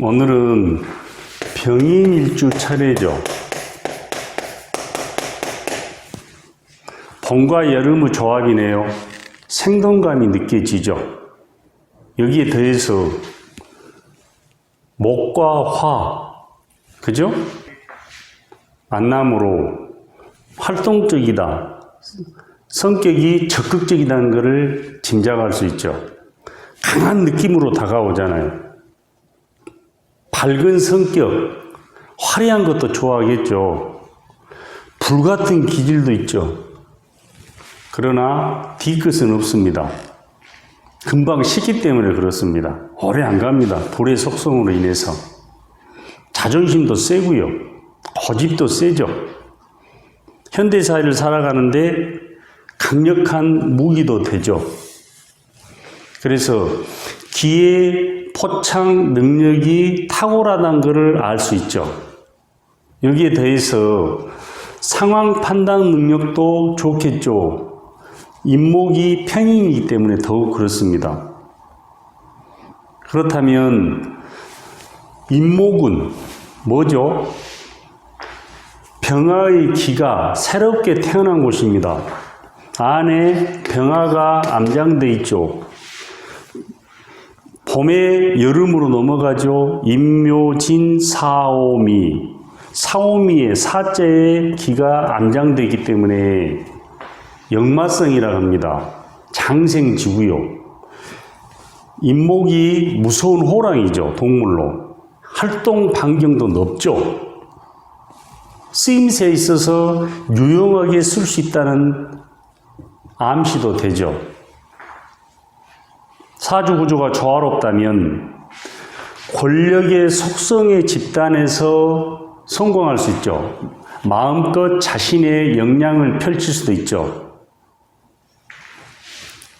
오늘은 병인일주 차례죠. 봄과 여름의 조합이네요. 생동감이 느껴지죠. 여기에 더해서 목과 화, 그죠? 만남으로 활동적이다, 성격이 적극적이라는 것을 짐작할 수 있죠. 강한 느낌으로 다가오잖아요. 밝은 성격, 화려한 것도 좋아하겠죠. 불같은 기질도 있죠. 그러나 뒤끝은 없습니다. 금방 식기 때문에 그렇습니다. 오래 안 갑니다. 불의 속성으로 인해서. 자존심도 세고요. 고집도 세죠. 현대사회를 살아가는데 강력한 무기도 되죠. 그래서 기의 포착 능력이 탁월하다는 것을 알 수 있죠. 여기에 대해서 상황 판단 능력도 좋겠죠. 인목이 편인이기 때문에 더욱 그렇습니다. 그렇다면 인목은 뭐죠? 병화의 기가 새롭게 태어난 곳입니다. 안에 병화가 암장되어 있죠. 봄에 여름으로 넘어가죠. 임묘진 사오미. 사오미의 사자의 기가 암장되어 있기 때문에 역마성이라고 합니다. 장생지고요. 인목이 무서운 호랑이죠. 동물로. 활동 반경도 넓죠. 쓰임새에 있어서 유용하게 쓸 수 있다는 암시도 되죠. 사주구조가 조화롭다면 권력의 속성의 집단에서 성공할 수 있죠. 마음껏 자신의 역량을 펼칠 수도 있죠.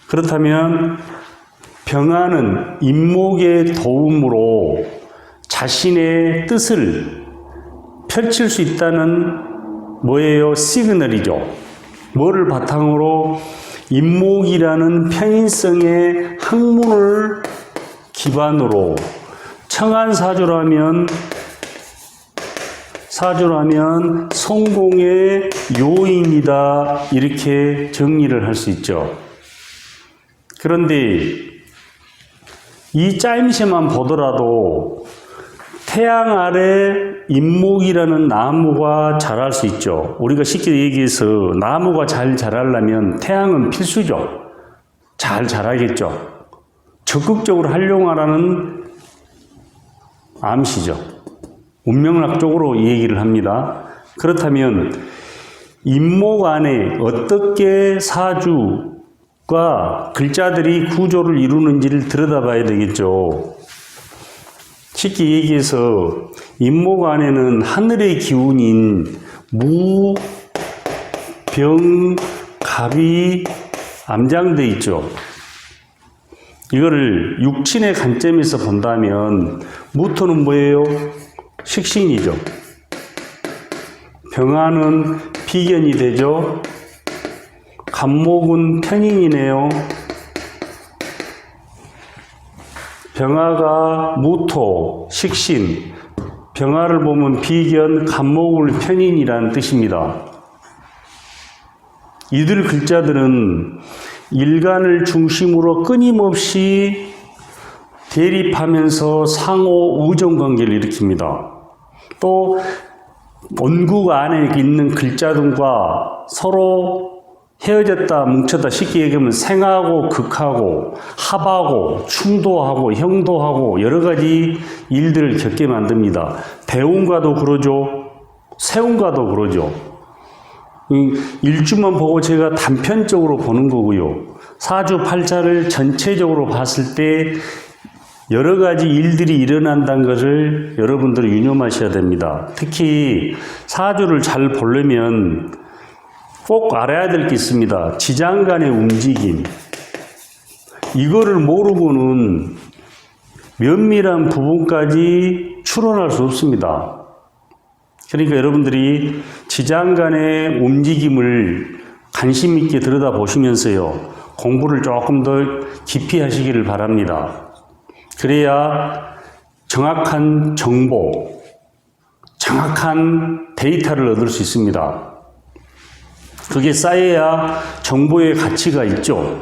그렇다면 병화는 인목의 도움으로 자신의 뜻을 펼칠 수 있다는 뭐예요? 시그널이죠. 뭐를 바탕으로? 인목이라는 편인성의 학문을 기반으로 청한사주라면 성공의 요인이다, 이렇게 정리를 할 수 있죠. 그런데 이 짜임새만 보더라도 태양 아래 인목이라는 나무가 자랄 수 있죠. 우리가 쉽게 얘기해서 나무가 잘 자라려면 태양은 필수죠. 잘 자라겠죠. 적극적으로 활용하라는 암시죠. 운명학적으로 이 얘기를 합니다. 그렇다면 인목 안에 어떻게 사주가 글자들이 구조를 이루는지를 들여다봐야 되겠죠. 쉽게 얘기해서 인목 안에는 하늘의 기운인 무, 병, 갑이 암장되어 있죠. 이거를 육친의 관점에서 본다면 무토는 뭐예요? 식신이죠. 병화는 비견이 되죠. 갑목은 편인이네요. 병화가 무토, 식신, 병화를 보면 비견, 갑목을 편인이라는 뜻입니다. 이들 글자들은 일간을 중심으로 끊임없이 대립하면서 상호 우정관계를 일으킵니다. 또 원국 안에 있는 글자들과 서로 헤어졌다 뭉쳤다, 쉽게 얘기하면 생하고 극하고 합하고 충도하고 형도하고 여러 가지 일들을 겪게 만듭니다. 대운과도 그러죠. 세운과도 그러죠. 일주만 보고 제가 단편적으로 보는 거고요. 사주팔자를 전체적으로 봤을 때 여러 가지 일들이 일어난다는 것을 여러분들이 유념하셔야 됩니다. 특히 사주를 잘 보려면 꼭 알아야 될 게 있습니다. 지장간의 움직임. 이거를 모르고는 면밀한 부분까지 추론할 수 없습니다. 그러니까 여러분들이 지장간의 움직임을 관심 있게 들여다보시면서요, 공부를 조금 더 깊이 하시기를 바랍니다. 그래야 정확한 정보, 정확한 데이터를 얻을 수 있습니다. 그게 쌓여야 정보의 가치가 있죠.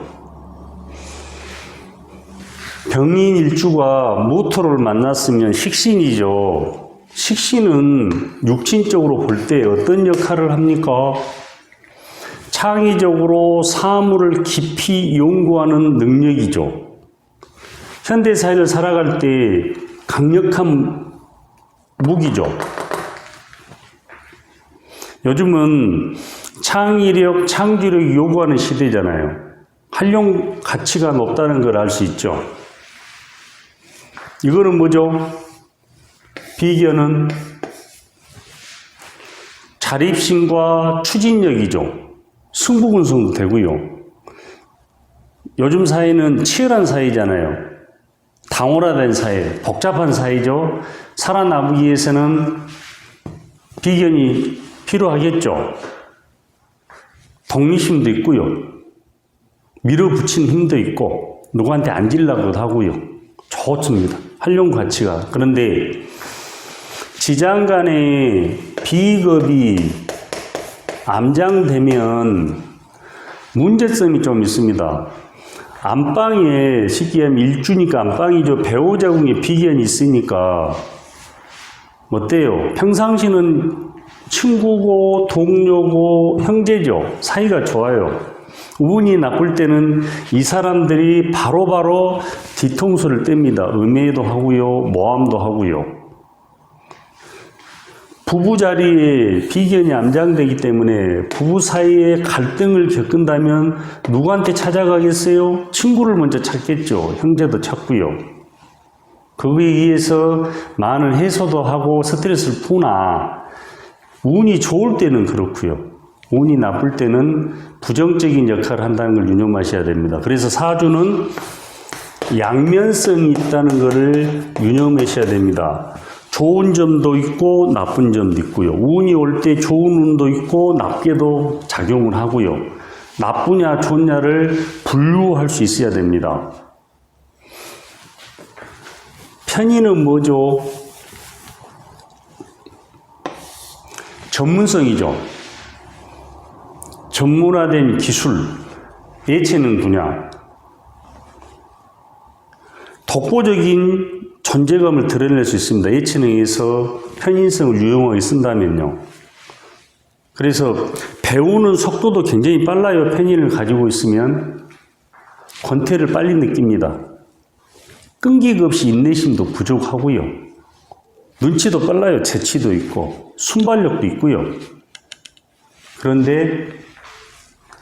병인 일주가 모토를 만났으면 식신이죠. 식신은 육신적으로 볼 때 어떤 역할을 합니까? 창의적으로 사물을 깊이 연구하는 능력이죠. 현대사회를 살아갈 때 강력한 무기죠. 요즘은 창의력, 창조력이 요구하는 시대잖아요. 활용 가치가 높다는 걸 알 수 있죠. 이거는 뭐죠? 비견은 자립심과 추진력이죠. 승부군성도 되고요. 요즘 사회는 치열한 사회잖아요. 당홀화된 사회, 복잡한 사회죠. 살아남기 위해서는 비견이 필요하겠죠. 독립심도 있고요. 밀어붙이는 힘도 있고 누구한테 앉으려고도 하고요. 좋습니다. 활용 가치가. 그런데 지장간의 비겁이 암장되면 문제점이 좀 있습니다. 안방에 쉽게 하면 일주니까 안방이죠. 배우자궁에 비견이 있으니까 어때요? 평상시는 친구고 동료고 형제죠. 사이가 좋아요. 운이 나쁠 때는 이 사람들이 바로바로 뒤통수를 뗍니다. 음해도 하고요. 모함도 하고요. 부부 자리에 비견이 암장되기 때문에 부부 사이에 갈등을 겪는다면 누구한테 찾아가겠어요? 친구를 먼저 찾겠죠. 형제도 찾고요. 거기에 의해서 많은 해소도 하고 스트레스를 푸나 운이 좋을 때는 그렇고요. 운이 나쁠 때는 부정적인 역할을 한다는 걸 유념하셔야 됩니다. 그래서 사주는 양면성이 있다는 것을 유념하셔야 됩니다. 좋은 점도 있고 나쁜 점도 있고요. 운이 올 때 좋은 운도 있고 나쁘게도 작용을 하고요. 나쁘냐 좋냐를 분류할 수 있어야 됩니다. 편의는 뭐죠? 전문성이죠. 전문화된 기술, 예체능 분야, 독보적인 존재감을 드러낼 수 있습니다. 예체능에서 편인성을 유용하게 쓴다면요. 그래서 배우는 속도도 굉장히 빨라요. 편인을 가지고 있으면 권태를 빨리 느낍니다. 끈기가 없이 인내심도 부족하고요. 눈치도 빨라요. 재치도 있고 순발력도 있고요. 그런데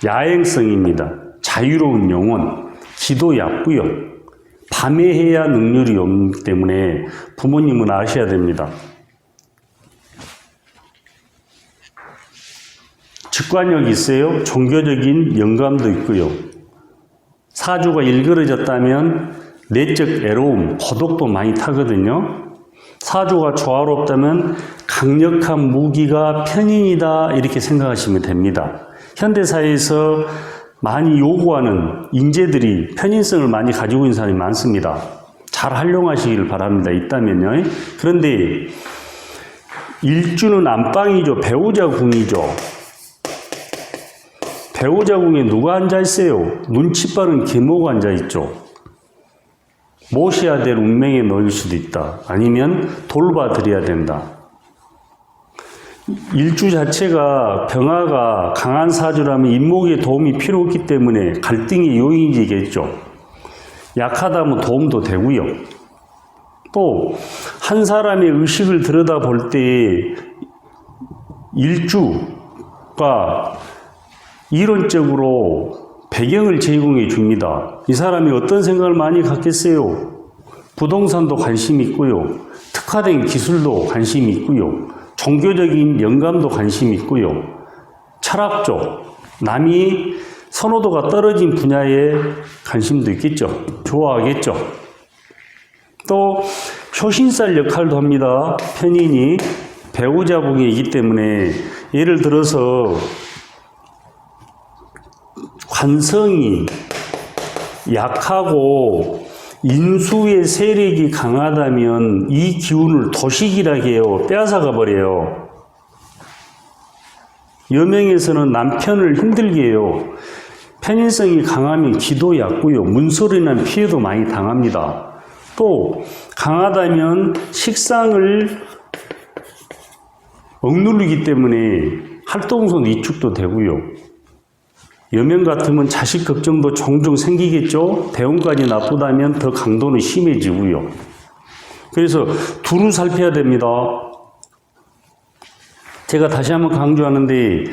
야행성입니다. 자유로운 영혼, 기도 얕고요. 밤에 해야 능률이 없기 때문에 부모님은 아셔야 됩니다. 직관력이 있어요. 종교적인 영감도 있고요. 사주가 일그러졌다면 내적 애로움, 고독도 많이 타거든요. 사주가 조화롭다면 강력한 무기가 편인이다 이렇게 생각하시면 됩니다. 현대사회에서 많이 요구하는 인재들이 편인성을 많이 가지고 있는 사람이 많습니다. 잘 활용하시길 바랍니다. 있다면요. 그런데 일주는 안방이죠. 배우자궁이죠. 배우자궁에 누가 앉아있어요? 눈치 빠른 계모가 앉아있죠. 모셔야 될 운명에 놓일 수도 있다. 아니면 돌봐드려야 된다. 일주 자체가 병화가 강한 사주라면 인목의 도움이 필요 없기 때문에 갈등의 요인이겠죠. 약하다면 도움도 되고요. 또 한 사람의 의식을 들여다볼 때 일주가 이론적으로 배경을 제공해 줍니다. 이 사람이 어떤 생각을 많이 갖겠어요? 부동산도 관심이 있고요. 특화된 기술도 관심이 있고요. 종교적인 영감도 관심이 있고요. 철학적, 남이 선호도가 떨어진 분야에 관심도 있겠죠. 좋아하겠죠. 또 효신살 역할도 합니다. 편인이 배우자궁이기 때문에 예를 들어서 관성이 약하고 인수의 세력이 강하다면 이 기운을 도식이라고 해요. 빼앗아가 버려요. 여명에서는 남편을 힘들게 해요. 편인성이 강하면 기도 얕고요. 문소리나 피해도 많이 당합니다. 또 강하다면 식상을 억누르기 때문에 활동성 위축도 되고요. 여명 같으면 자식 걱정도 종종 생기겠죠. 대운까지 나쁘다면 더 강도는 심해지고요. 그래서 두루 살펴야 됩니다. 제가 다시 한번 강조하는데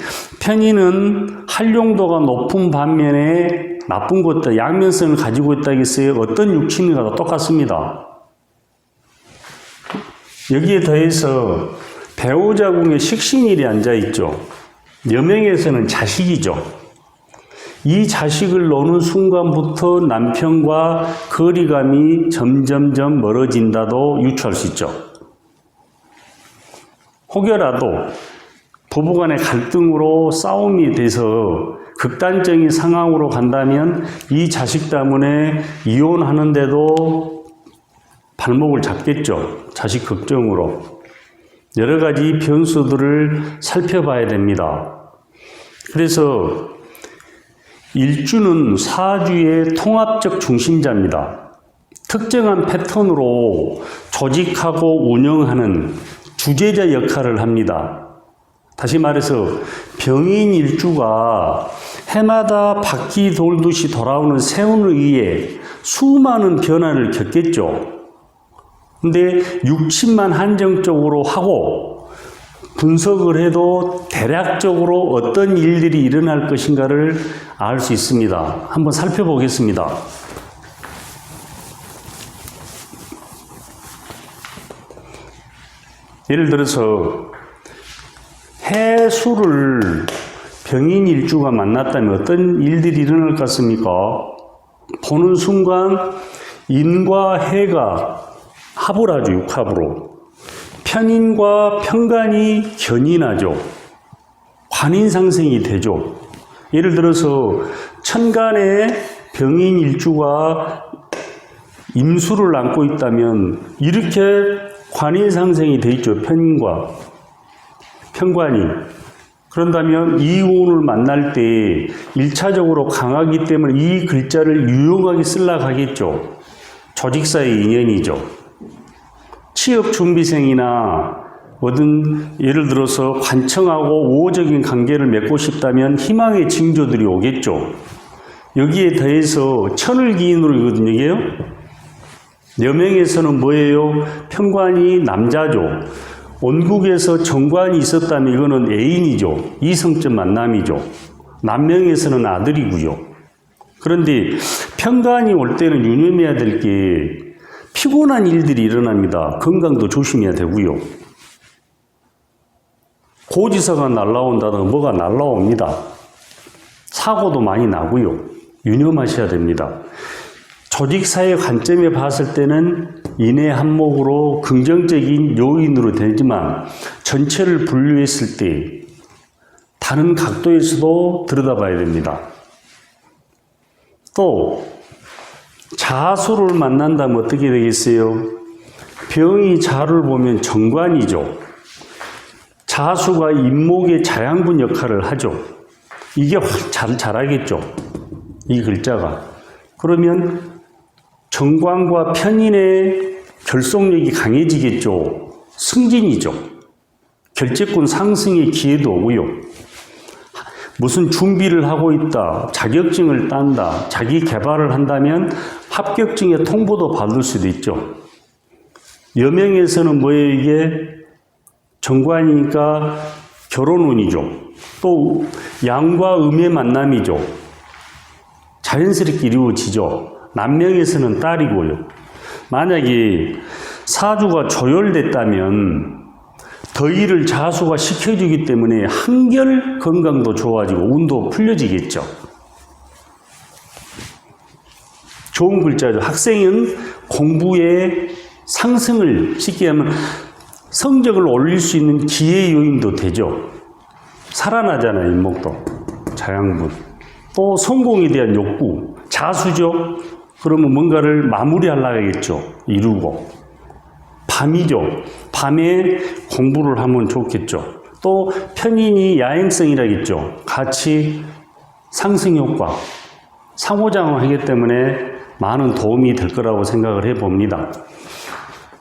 편인은 활용도가 높은 반면에 나쁜 것도 양면성을 가지고 있다겠어요. 어떤 육친이가 다 똑같습니다. 여기에 더해서 배우자궁에 식신일이 앉아있죠. 여명에서는 자식이죠. 이 자식을 놓는 순간부터 남편과 거리감이 점점점 멀어진다도 유추할 수 있죠. 혹여라도 부부간의 갈등으로 싸움이 돼서 극단적인 상황으로 간다면 이 자식 때문에 이혼하는데도 발목을 잡겠죠. 자식 걱정으로. 여러 가지 변수들을 살펴봐야 됩니다. 그래서 일주는 사주의 통합적 중심자입니다. 특정한 패턴으로 조직하고 운영하는 주재자 역할을 합니다. 다시 말해서 병인 일주가 해마다 바퀴 돌듯이 돌아오는 세운에 의해 수많은 변화를 겪겠죠. 근데 60만 한정적으로 하고 분석을 해도 대략적으로 어떤 일들이 일어날 것인가를 알 수 있습니다. 한번 살펴보겠습니다. 예를 들어서 해수를 병인 일주가 만났다면 어떤 일들이 일어날 것 같습니까? 보는 순간 인과 해가 합을 하죠. 육합으로. 편인과 편관이 견인하죠. 관인상생이 되죠. 예를 들어서 천간에 병인 일주가 임수를 안고 있다면 이렇게 관인상생이 돼 있죠. 편인과 편관이. 그런다면 이 운을 만날 때 1차적으로 강하기 때문에 이 글자를 유용하게 쓰려고 하겠죠. 조직사의 인연이죠. 취업준비생이나 어떤 예를 들어서 관청하고 우호적인 관계를 맺고 싶다면 희망의 징조들이 오겠죠. 여기에 더해서 천을기인으로 이거든요. 여명에서는 뭐예요? 편관이 남자죠. 원국에서 정관이 있었다면 이거는 애인이죠. 이성적 만남이죠. 남명에서는 아들이고요. 그런데 편관이 올 때는 유념해야 될 게 피곤한 일들이 일어납니다. 건강도 조심해야 되고요. 고지서가 날라온다든가 뭐가 날라옵니다. 사고도 많이 나고요. 유념하셔야 됩니다. 조직사회 관점에 봤을 때는 인해 한목으로 긍정적인 요인으로 되지만 전체를 분류했을 때 다른 각도에서도 들여다봐야 됩니다. 또 자수를 만난다면 어떻게 되겠어요? 병이 자를 보면 정관이죠. 자수가 인목의 자양분 역할을 하죠. 이게 잘하겠죠. 이 글자가. 그러면 정관과 편인의 결속력이 강해지겠죠. 승진이죠. 결재권 상승의 기회도 오고요. 무슨 준비를 하고 있다, 자격증을 딴다, 자기 개발을 한다면 합격증의 통보도 받을 수도 있죠. 여명에서는 뭐예요? 이게 정관이니까 결혼운이죠. 또 양과 음의 만남이죠. 자연스럽게 이루어지죠. 남명에서는 딸이고요. 만약에 사주가 조열됐다면 더위를 자수가 시켜주기 때문에 한결 건강도 좋아지고 운도 풀려지겠죠. 좋은 글자죠. 학생은 공부에 상승을 쉽게 하면 성적을 올릴 수 있는 기회 요인도 되죠. 살아나잖아요. 인목도. 자양분. 또 성공에 대한 욕구. 자수죠. 그러면 뭔가를 마무리하려고 하겠죠. 이루고. 밤이죠. 밤에 공부를 하면 좋겠죠. 또 편인이 야행성이라겠죠. 같이 상승효과, 상호작용하기 때문에 많은 도움이 될 거라고 생각을 해봅니다.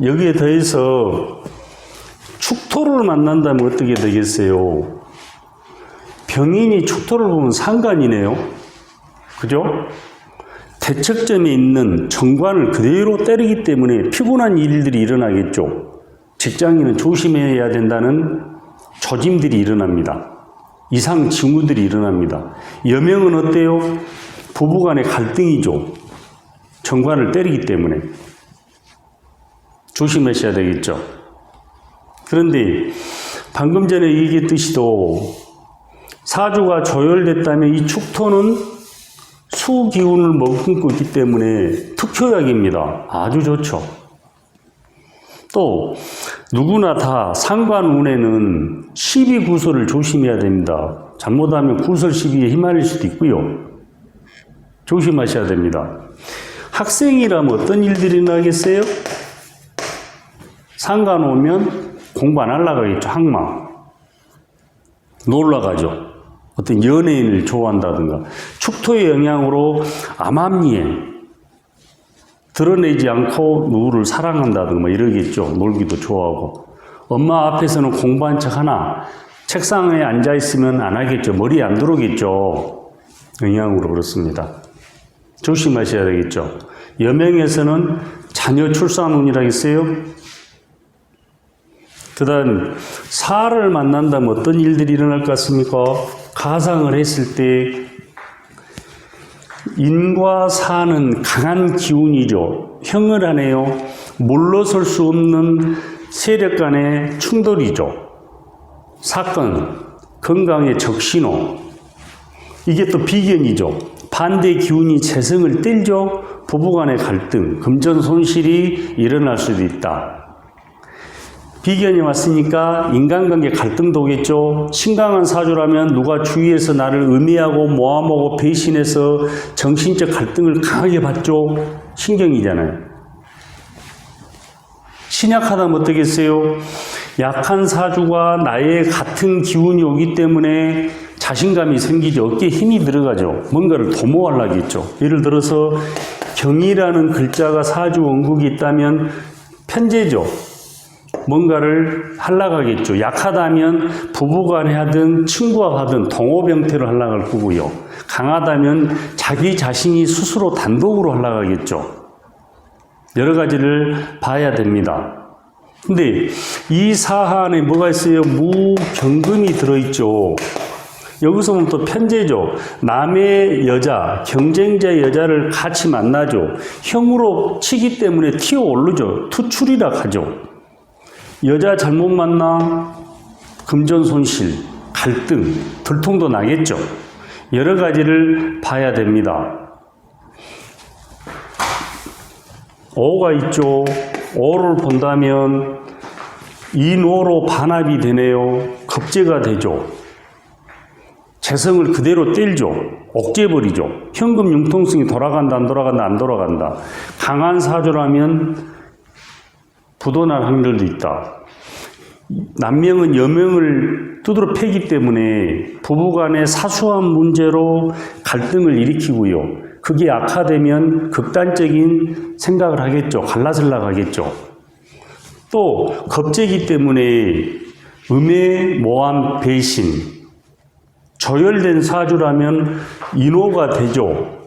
여기에 더해서 축토를 만난다면 어떻게 되겠어요? 병인이 축토를 보면 상관이네요. 그죠? 대척점에 있는 정관을 그대로 때리기 때문에 피곤한 일들이 일어나겠죠. 직장인은 조심해야 된다는 조짐들이 일어납니다. 이상 징후들이 일어납니다. 여명은 어때요? 부부간의 갈등이죠. 정관을 때리기 때문에 조심하셔야 되겠죠. 그런데 방금 전에 얘기했듯이도 사주가 조열됐다면 이 축토는 수기운을 머금고 있기 때문에 특효약입니다. 아주 좋죠. 또 누구나 다 상관운에는 시비구설을 조심해야 됩니다. 잘못하면 구설 시비에 휘말릴 수도 있고요. 조심하셔야 됩니다. 학생이라면 어떤 일들이 일어나겠어요? 상관 오면 공부 안 하려고 하겠죠. 항상 놀러가죠. 어떤 연예인을 좋아한다든가 축토의 영향으로 암암리에 드러내지 않고 누구를 사랑한다든가 뭐 이러겠죠. 놀기도 좋아하고. 엄마 앞에서는 공부한 척 하나 책상에 앉아있으면 안 하겠죠. 머리에 안 들어오겠죠. 영향으로 그렇습니다. 조심하셔야 되겠죠. 여명에서는 자녀 출산운이라 했어요. 그 다음 사를 만난다면 어떤 일들이 일어날 것 같습니까? 가상을 했을 때 인과 사는 강한 기운이죠. 형을 하네요. 물러설 수 없는 세력 간의 충돌이죠. 사건, 건강의 적신호. 이게 또 비견이죠. 반대 기운이 재성을 띨죠. 부부간의 갈등, 금전 손실이 일어날 수도 있다. 비견이 왔으니까 인간관계 갈등도 오겠죠. 신강한 사주라면 누가 주위에서 나를 음해하고 모함하고 배신해서 정신적 갈등을 강하게 받죠. 신경이잖아요. 신약하다면 어떻겠어요? 약한 사주가 나의 같은 기운이 오기 때문에 자신감이 생기죠. 어깨에 힘이 들어가죠. 뭔가를 도모하려고 했죠. 예를 들어서 경이라는 글자가 사주 원국이 있다면 편제죠. 뭔가를 하려고 하겠죠. 약하다면 부부간에 하든 친구와 하든 동업형태로 하려고 할 거고요. 강하다면 자기 자신이 스스로 단독으로 하려고 하겠죠. 여러 가지를 봐야 됩니다. 근데 이 사하 안에 뭐가 있어요? 무경금이 들어있죠. 여기서 보면 또 편제죠. 남의 여자, 경쟁자의 여자를 같이 만나죠. 형으로 치기 때문에 튀어 오르죠. 투출이라 하죠. 여자 잘못 만나 금전 손실, 갈등, 들통도 나겠죠. 여러 가지를 봐야 됩니다. 오가 있죠. 오를 본다면 인오로 반합이 되네요. 급제가 되죠. 재성을 그대로 띨죠. 옥죄버리죠. 현금 융통성이 돌아간다, 안 돌아간다, 안 돌아간다. 강한 사주라면 부도날 확률도 있다. 남명은 여명을 두드러 패기 때문에 부부간의 사소한 문제로 갈등을 일으키고요. 그게 악화되면 극단적인 생각을 하겠죠. 갈라설락 하겠죠. 또 겁재기 때문에 음해, 모함, 배신, 조열된 사주라면 인호가 되죠.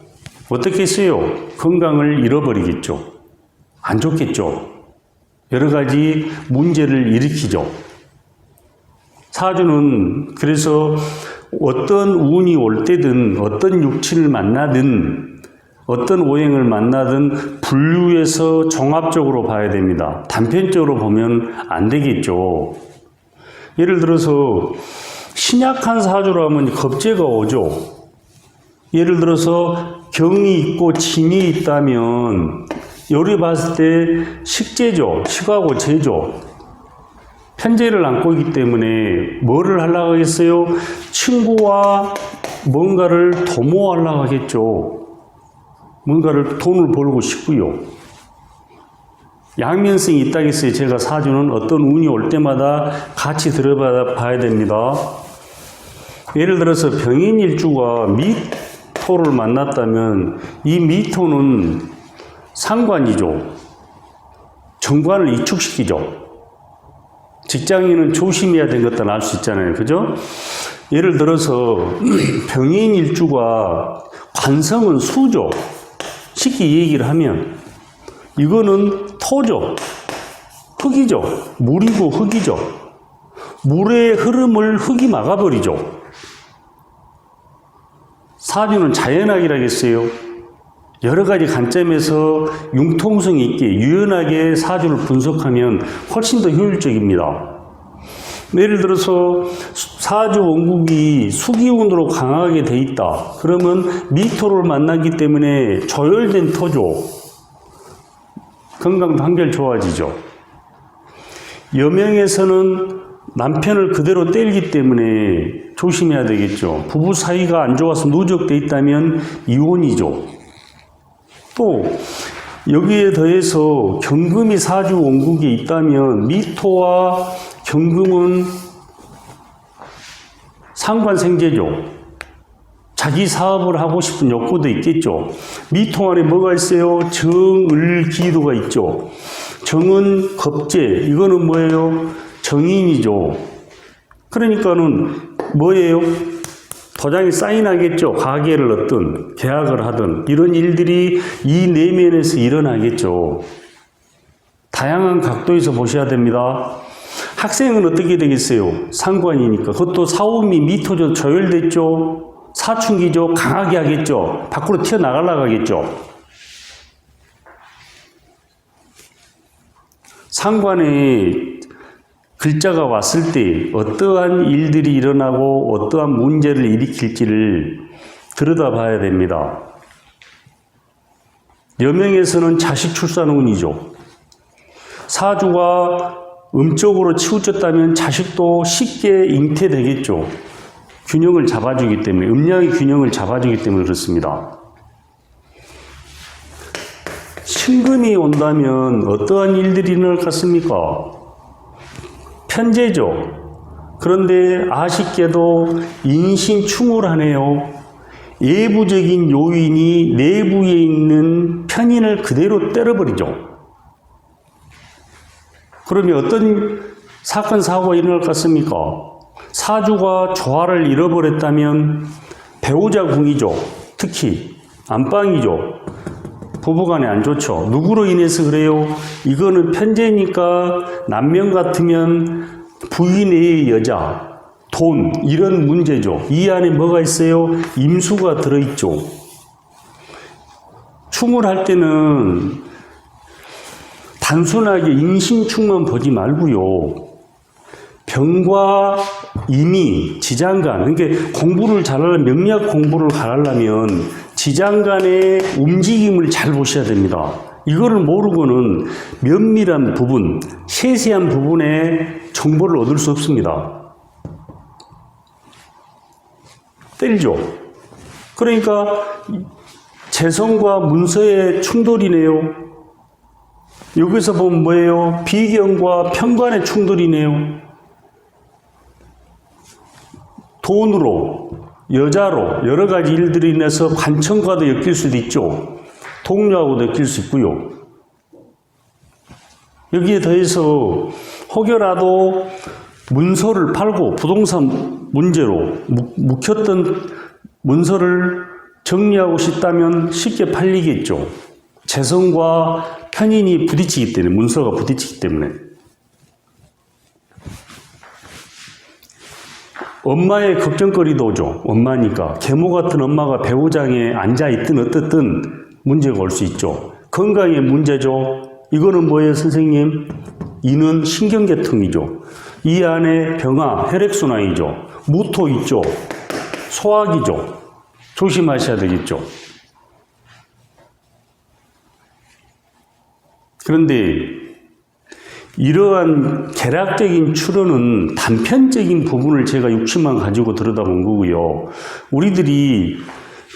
어떻게 했어요? 건강을 잃어버리겠죠. 안 좋겠죠. 여러 가지 문제를 일으키죠. 사주는 그래서 어떤 운이 올 때든 어떤 육친을 만나든 어떤 오행을 만나든 분류해서 종합적으로 봐야 됩니다. 단편적으로 보면 안 되겠죠. 예를 들어서 신약한 사주라면 겁재가 오죠. 예를 들어서 경이 있고 진이 있다면 요리 봤을 때 식재죠. 식하고 재죠. 편재를 안고 있기 때문에 뭐를 하려고 하겠어요? 친구와 뭔가를 도모하려고 하겠죠. 뭔가를 돈을 벌고 싶고요. 양면성이 있다겠어요. 제가 사주는 어떤 운이 올 때마다 같이 들어봐야 됩니다. 예를 들어서 병인일주가 미토를 만났다면 이 미토는 상관이죠. 정관을 이축시키죠. 직장인은 조심해야 되는 것들은 알 수 있잖아요. 그죠? 예를 들어서 병인일주가 관성은 수죠. 쉽게 얘기를 하면 이거는 토죠. 흙이죠. 물이고 흙이죠. 물의 흐름을 흙이 막아버리죠. 사주는 자연학이라겠어요. 여러 가지 관점에서 융통성 있게 유연하게 사주를 분석하면 훨씬 더 효율적입니다. 예를 들어서 사주 원국이 수기운으로 강하게 돼 있다. 그러면 미토를 만나기 때문에 조열된 토죠. 건강도 한결 좋아지죠. 여명에서는 남편을 그대로 때리기 때문에 조심해야 되겠죠. 부부 사이가 안 좋아서 누적돼 있다면 이혼이죠. 또 여기에 더해서 경금이 사주 원국에 있다면 미토와 경금은 상관생재죠. 자기 사업을 하고 싶은 욕구도 있겠죠. 미토 안에 뭐가 있어요? 정을기도가 있죠. 정은 겁재, 이거는 뭐예요? 정인이죠. 그러니까는 뭐예요? 도장에 사인하겠죠. 가계를 얻든 계약을 하든 이런 일들이 이 내면에서 일어나겠죠. 다양한 각도에서 보셔야 됩니다. 학생은 어떻게 되겠어요? 상관이니까. 그것도 사오미 미토죠. 조열됐죠. 사춘기죠. 강하게 하겠죠. 밖으로 튀어나가려고 하겠죠. 상관에 글자가 왔을 때 어떠한 일들이 일어나고 어떠한 문제를 일으킬지를 들여다봐야 됩니다. 여명에서는 자식 출산 운이죠. 사주가 음쪽으로 치우쳤다면 자식도 쉽게 잉태되겠죠. 균형을 잡아주기 때문에, 음양의 균형을 잡아주기 때문에 그렇습니다. 신금이 온다면 어떠한 일들이 일어날 것 같습니까? 편재죠. 그런데 아쉽게도 인신충월하네요. 외부적인 요인이 내부에 있는 편인을 그대로 때려버리죠. 그러면 어떤 사건, 사고가 일어날 것 같습니까? 사주가 조화를 잃어버렸다면 배우자 궁이죠. 특히 안방이죠. 부부간에 안 좋죠. 누구로 인해서 그래요? 이거는 편재니까 남명 같으면 부인의 여자, 돈 이런 문제죠. 이 안에 뭐가 있어요? 임수가 들어있죠. 충을 할 때는 단순하게 인신충만 보지 말고요. 병과 임이 지장간, 그러니까 공부를 잘하려면, 명리학 공부를 잘하려면 지장간의 움직임을 잘 보셔야 됩니다. 이거를 모르고는 면밀한 부분, 세세한 부분에 정보를 얻을 수 없습니다. 때리죠. 그러니까 재성과 문서의 충돌이네요. 여기서 보면 뭐예요? 비견과 편관의 충돌이네요. 돈으로, 여자로 여러 가지 일들이 인해서 관청과도 엮일 수도 있죠. 동료하고도 엮일 수 있고요. 여기에 더해서 혹여라도 문서를 팔고 부동산 문제로 묵혔던 문서를 정리하고 싶다면 쉽게 팔리겠죠. 재성과 편인이 부딪히기 때문에, 문서가 부딪히기 때문에. 엄마의 걱정거리도 오죠. 엄마니까. 계모 같은 엄마가 배우장에 앉아있든 어떻든 문제가 올 수 있죠. 건강의 문제죠. 이거는 뭐예요, 선생님? 이는 신경계통이죠. 이 안에 병화, 혈액순환이죠. 무토 있죠. 소화기죠. 조심하셔야 되겠죠. 그런데 이러한 계략적인 추론은 단편적인 부분을 제가 60만 가지고 들여다본 거고요. 우리들이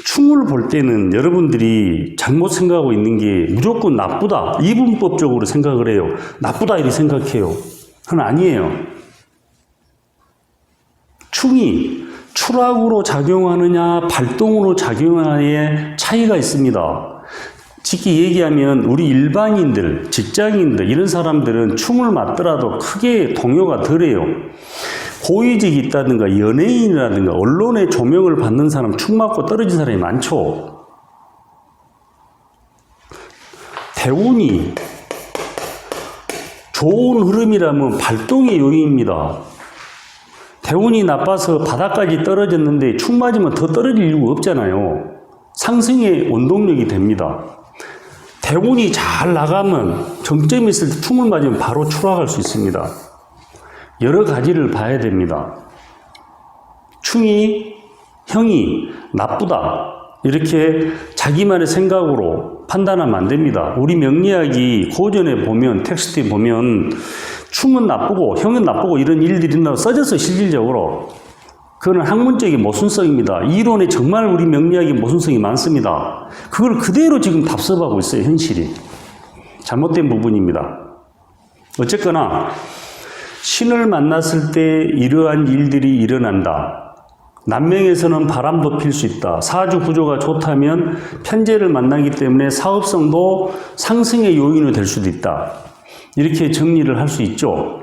충을 볼 때는 여러분들이 잘못 생각하고 있는 게 무조건 나쁘다. 이분법적으로 생각을 해요. 나쁘다 이렇게 생각해요. 그건 아니에요. 충이 추락으로 작용하느냐 발동으로 작용하느냐의 차이가 있습니다. 쉽게 얘기하면 우리 일반인들, 직장인들 이런 사람들은 충을 맞더라도 크게 동요가 덜해요. 고위직이 있다든가 연예인이라든가 언론의 조명을 받는 사람 충 맞고 떨어진 사람이 많죠. 대운이 좋은 흐름이라면 발동의 요인입니다. 대운이 나빠서 바닥까지 떨어졌는데 충 맞으면 더 떨어질 이유가 없잖아요. 상승의 원동력이 됩니다. 대운이 잘 나가면 정점이 있을 때 충을 맞으면 바로 추락할 수 있습니다. 여러 가지를 봐야 됩니다. 충이, 형이 나쁘다. 이렇게 자기만의 생각으로 판단하면 안 됩니다. 우리 명리학이 고전에 보면, 텍스트에 보면 충은 나쁘고 형은 나쁘고 이런 일들이 있다고 써져서 실질적으로 그거는 학문적인 모순성입니다. 이론에 정말 우리 명리학의 모순성이 많습니다. 그걸 그대로 지금 답습하고 있어요. 현실이. 잘못된 부분입니다. 어쨌거나 신을 만났을 때 이러한 일들이 일어난다. 남명에서는 바람도 필 수 있다. 사주 구조가 좋다면 편재를 만나기 때문에 사업성도 상승의 요인이 될 수도 있다. 이렇게 정리를 할 수 있죠.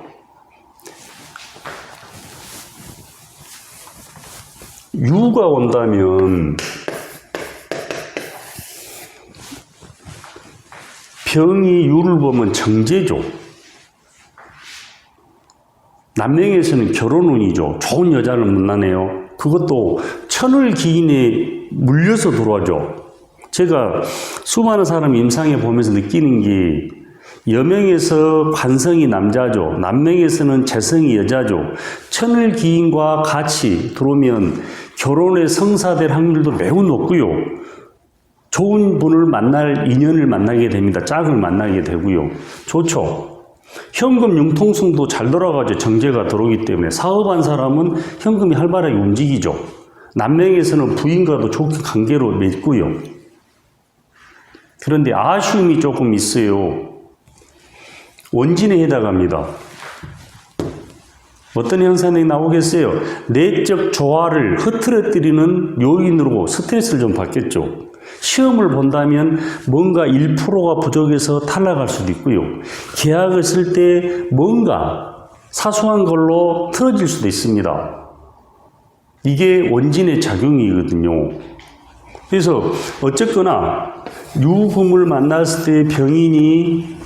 유가 온다면 병이 유를 보면 정제죠. 남명에서는 결혼운이죠. 좋은 여자를 만나네요. 그것도 천을 기인에 물려서 들어와죠. 제가 수많은 사람 임상에 보면서 느끼는 게 여명에서 관성이 남자죠. 남명에서는 재성이 여자죠. 천을 기인과 같이 들어오면 결혼에 성사될 확률도 매우 높고요. 좋은 분을 만날 인연을 만나게 됩니다. 짝을 만나게 되고요. 좋죠. 현금 융통성도 잘 돌아가죠. 정제가 들어오기 때문에 사업한 사람은 현금이 활발하게 움직이죠. 남명에서는 부인과도 좋게 관계로 맺고요. 그런데 아쉬움이 조금 있어요. 원진에 해당합니다. 어떤 현상이 나오겠어요? 내적 조화를 흐트러뜨리는 요인으로 스트레스를 좀 받겠죠. 시험을 본다면 뭔가 1%가 부족해서 탈락할 수도 있고요. 계약을 쓸 때 뭔가 사소한 걸로 틀어질 수도 있습니다. 이게 원진의 작용이거든요. 그래서 어쨌거나 유금을 만났을 때 병인이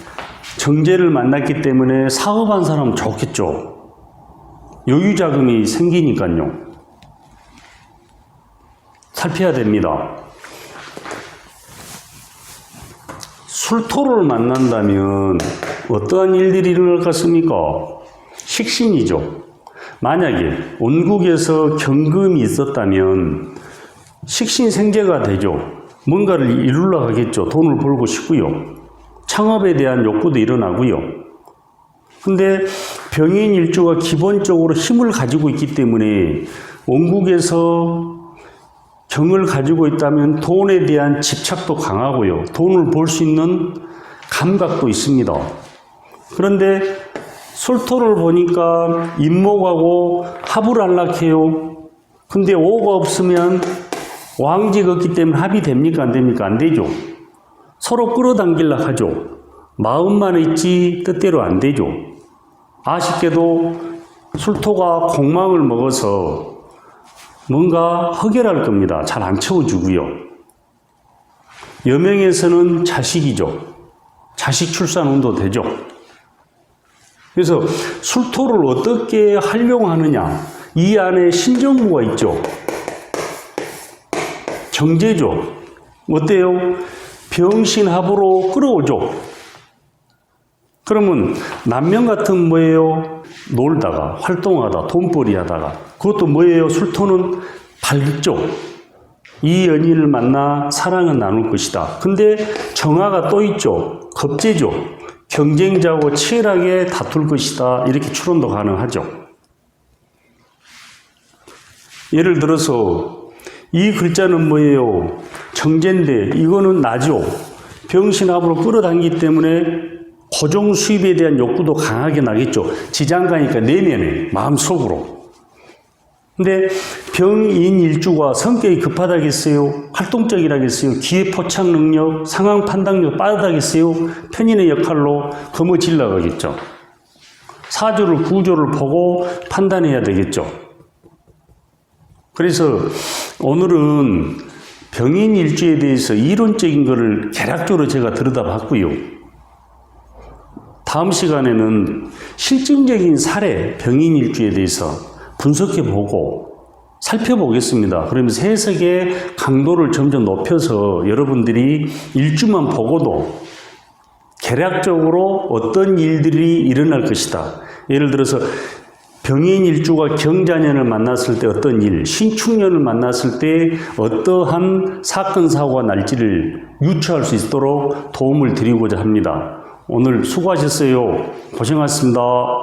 정제를 만났기 때문에 사업한 사람은 좋겠죠. 여유자금이 생기니까요. 살펴야 됩니다. 술토를 만난다면 어떠한 일들이 일어날 것 같습니까? 식신이죠. 만약에 원국에서 경금이 있었다면 식신생재가 되죠. 뭔가를 이루려 하겠죠. 돈을 벌고 싶고요. 창업에 대한 욕구도 일어나고요. 근데 병인 일주가 기본적으로 힘을 가지고 있기 때문에 원국에서 경을 가지고 있다면 돈에 대한 집착도 강하고요. 돈을 벌 수 있는 감각도 있습니다. 그런데 술토를 보니까 임목하고 합을 안락해요. 근데 오가 없으면 왕지가 없기 때문에 합이 됩니까? 안 됩니까? 안 되죠. 서로 끌어당기려 하죠. 마음만 있지 뜻대로 안 되죠. 아쉽게도 술토가 공망을 먹어서 뭔가 허결할 겁니다. 잘 안 채워주고요. 여명에서는 자식이죠. 자식 출산운도 되죠. 그래서 술토를 어떻게 활용하느냐, 이 안에 신정무가 있죠. 정제죠. 어때요? 병신합으로 끌어오죠. 그러면 남명 같은 뭐예요? 놀다가 활동하다 돈벌이 하다가 그것도 뭐예요? 술토는 밝죠. 이 연인을 만나 사랑은 나눌 것이다. 근데 정화가 또 있죠. 겁재죠. 경쟁자하고 치열하게 다툴 것이다. 이렇게 추론도 가능하죠. 예를 들어서 이 글자는 뭐예요? 정제인데 이거는 나죠. 병신합으로 끌어당기기 때문에 고정 수입에 대한 욕구도 강하게 나겠죠. 지장가니까 내면에 마음속으로. 근데 병인일주가 성격이 급하다겠어요? 활동적이라겠어요? 기회 포착 능력, 상황 판단력 빠르다겠어요? 편인의 역할로 거머질러 가겠죠. 사주를 구조를 보고 판단해야 되겠죠. 그래서 오늘은 병인일주에 대해서 이론적인 것을 개략적으로 제가 들여다봤고요. 다음 시간에는 실증적인 사례 병인일주에 대해서 분석해보고 살펴보겠습니다. 그러면서 해석의 강도를 점점 높여서 여러분들이 일주만 보고도 개략적으로 어떤 일들이 일어날 것이다. 예를 들어서 병인일주가 경자년을 만났을 때 어떤 일, 신축년을 만났을 때 어떠한 사건, 사고가 날지를 유추할 수 있도록 도움을 드리고자 합니다. 오늘 수고하셨어요. 고생하셨습니다.